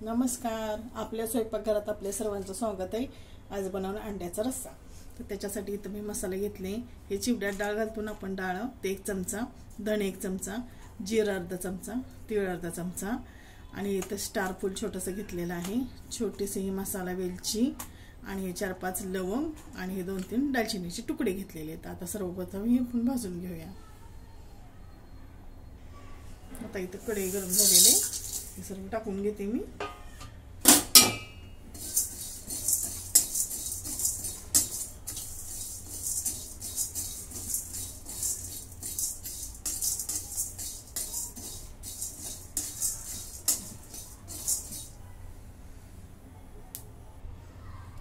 नमस्कार. आपल्या स्वयंपाकघरात आपल्या सर्वांचं स्वागत आहे. आज बनवणार अंड्याचा रस्सा. तर त्याच्यासाठी इथं मी मसाले घेतले. हे चिवड्यात डाळ घालतो आपण डाळ, ते 1 चमचा, धणे 1 चमचा, जिरा अर्धा चमचा, तीळ अर्धा चमचा आणि इथं स्टार फूल छोटंसं घेतलेलं आहे. छोटीशी ही मसाला वेलची आणि हे 4-5 लवंग आणि हे 2-3 दालचिनीचे तुकडे घेतलेले आहेत. आता सर्वप्रथम हे पण भाजून घेऊया. आता इथं कढई गरम झालेले हे सर्व टाकून घेते मी.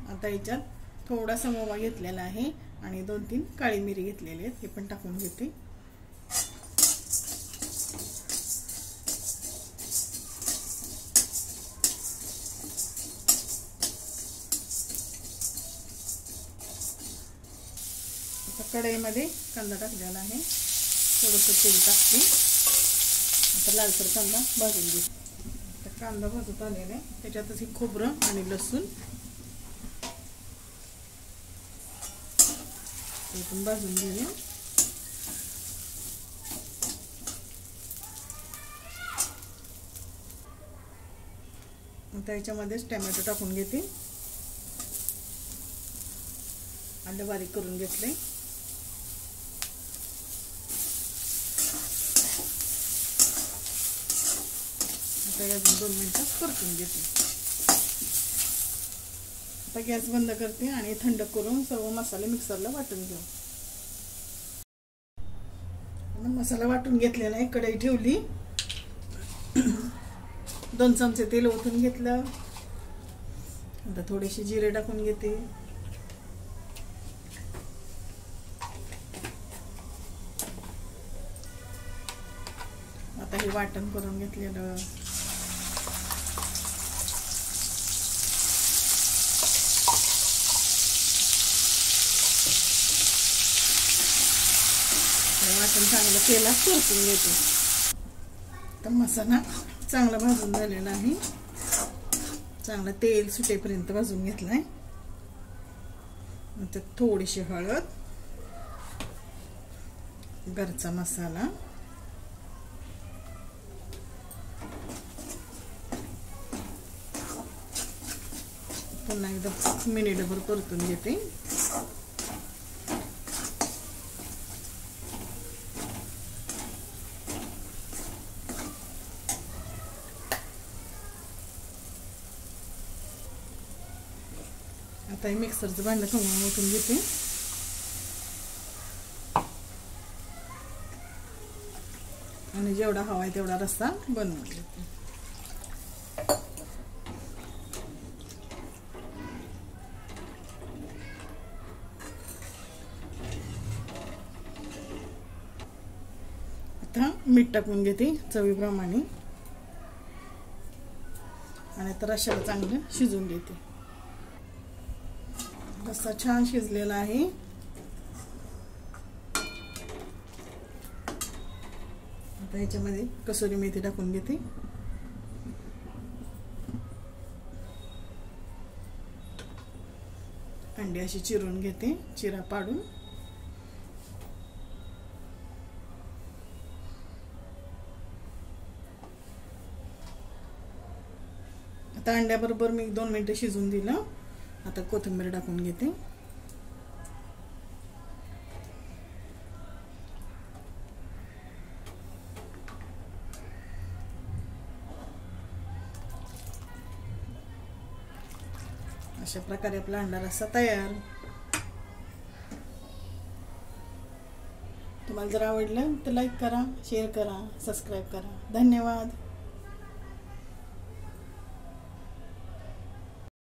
आता याच्यात थोडासा ओवा घेतलेला आहे आणि 2-3 काळी मिरी घेतलेली आहेत. हे पण टाकून घेते. कढईमध्ये कांदा टाकलेला आहे. थोडंसं तेल टाकते. आता लालसर कांदा भाजून घेते. आता कांदा भाजत आलेला आहे. त्याच्यातच हे खोबरं आणि लसूण हे पण भाजून घेऊया. आता याच्यामध्येच टोमॅटो टाकून घेते. आलं बारीक करून घेतले. आता 2 मिनिटं परतून घेते. आता गॅस बंद करते आणि थंड करून सर्व मसाले मिक्सरला वाटून घेऊ. मसाला वाटून घेतलेला आहे. कढई ठेवली. 2 चमचे तेल ओतून घेतलं. आता थोडेसे जिरे टाकून घेते. आता हे वाटण करून घेतलेलं वाटण चांगलं तेलात परतून घेते. तर मसाला चांगला भाजून झालेला आहे. चांगलं तेल सुटेपर्यंत भाजून घेतलाय. नंतर थोडीशी हळद, घरचा मसाला, पुन्हा एकदा मिनिटभर परतून घेते. आता मिक्सरचं भांडं खवून ओतून घेते. आणि जेवढा हवा आहे तेवढा रस्सा बनवून घेते. आता मीठ टाकून घेते चवीप्रमाणे आणि आता रश्श्याला चांगलं शिजवून घेते. रस्सा छान शिजलेला आहे. आता ह्याच्यामध्ये कसुरी मेथी टाकून घेते. अंडी अशी चिरून घेते, चिरा पाडून. आता अंड्याबरोबर मी 2 मिनिटं शिजून दिलं. आता कोथिंबीर टाकून घेते. अशा प्रकारे आपला अंडा रस्सा तयार. तुम्हाला जर आवडलं तर लाईक करा, शेअर करा, सबस्क्राईब करा. धन्यवाद.